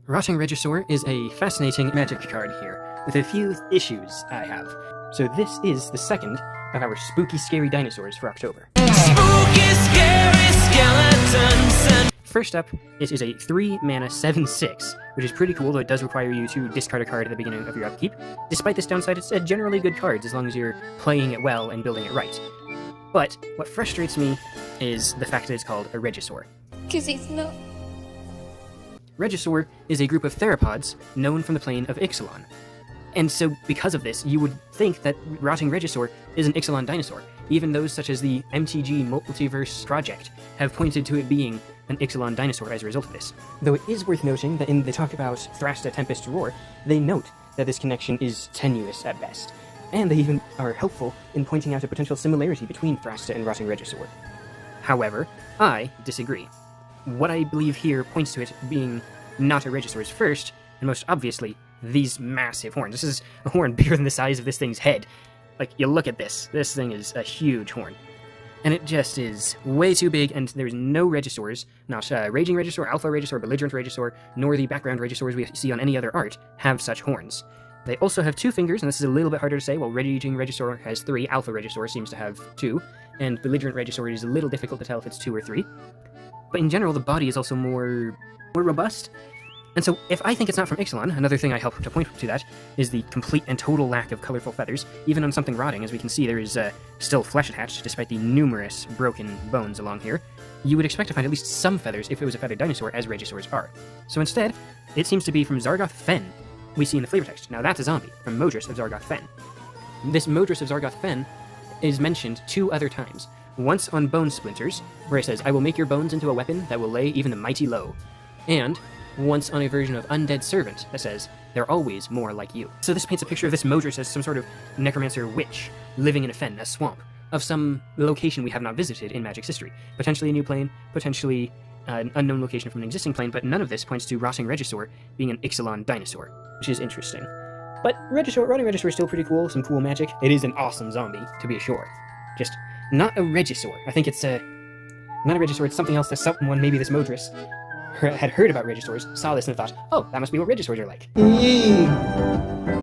Rotting Regisaur is a fascinating magic card here, with a few issues I have. So this is the second of our spooky scary dinosaurs for October. Spooky, scary skeletons. First up, it is a 3-mana 7/6, which is pretty cool, though it does require you to discard a card at the beginning of your upkeep. Despite this downside, it's a generally good card as long as you're playing it well and building it right. But what frustrates me is the fact that it's called a Regisaur. Because he's not. Regisaur is a group of theropods known from the plane of Ixalan. And so, because of this, you would think that Rotting Regisaur is an Ixalan dinosaur. Even those such as the MTG Multiverse Project have pointed to it being an Ixalan dinosaur as a result of this. Though it is worth noting that in the talk about Thrasta Tempest Roar, they note that this connection is tenuous at best. And they even are helpful in pointing out a potential similarity between Thrasta and Rotting Regisaur. However, I disagree. What I believe here points to it being not a Regisaur's first, and most obviously, these massive horns. This is a horn bigger than the size of this thing's head. Like, you look at this. This thing is a huge horn. And it just is way too big, and there's no Regisaurs, not Raging Regisaur, Alpha Regisaur, Belligerent Regisaur, nor the background Regisaurs we see on any other art have such horns. They also have 2 fingers, and this is a little bit harder to say. While Raging Regisaur has 3, Alpha Regisaur seems to have 2, and Belligerent Regisaur is a little difficult to tell if it's 2 or 3. But in general, the body is also more robust. And so, if I think it's not from Ixalan, another thing I help to point to that is the complete and total lack of colorful feathers. Even on something rotting, as we can see, there is still flesh attached, despite the numerous broken bones along here. You would expect to find at least some feathers if it was a feathered dinosaur, as Regisaurs are. So instead, it seems to be from Zargoth Fen we see in the flavor text. Now that's a zombie, from Modrus of Zargoth Fen. This Modrus of Zargoth Fen is mentioned 2 other times. Once on Bone Splinters, where it says, "I will make your bones into a weapon that will lay even the mighty low." And once on a version of Undead Servant that says, "They're always more like you." So this paints a picture of this Modrus as some sort of necromancer witch living in a fen, a swamp, of some location we have not visited in Magic's history. Potentially a new plane, potentially an unknown location from an existing plane, but none of this points to Rotting Regisaur being an Ixalan dinosaur, which is interesting. But Rotting Regisaur is still pretty cool, some cool magic. It is an awesome zombie, to be sure. Just not a Regisaur. I think it's not a Regisaur, it's something else that someone, maybe this Modrus, had heard about Regisaurs, saw this and thought, oh, that must be what Regisaurs are like.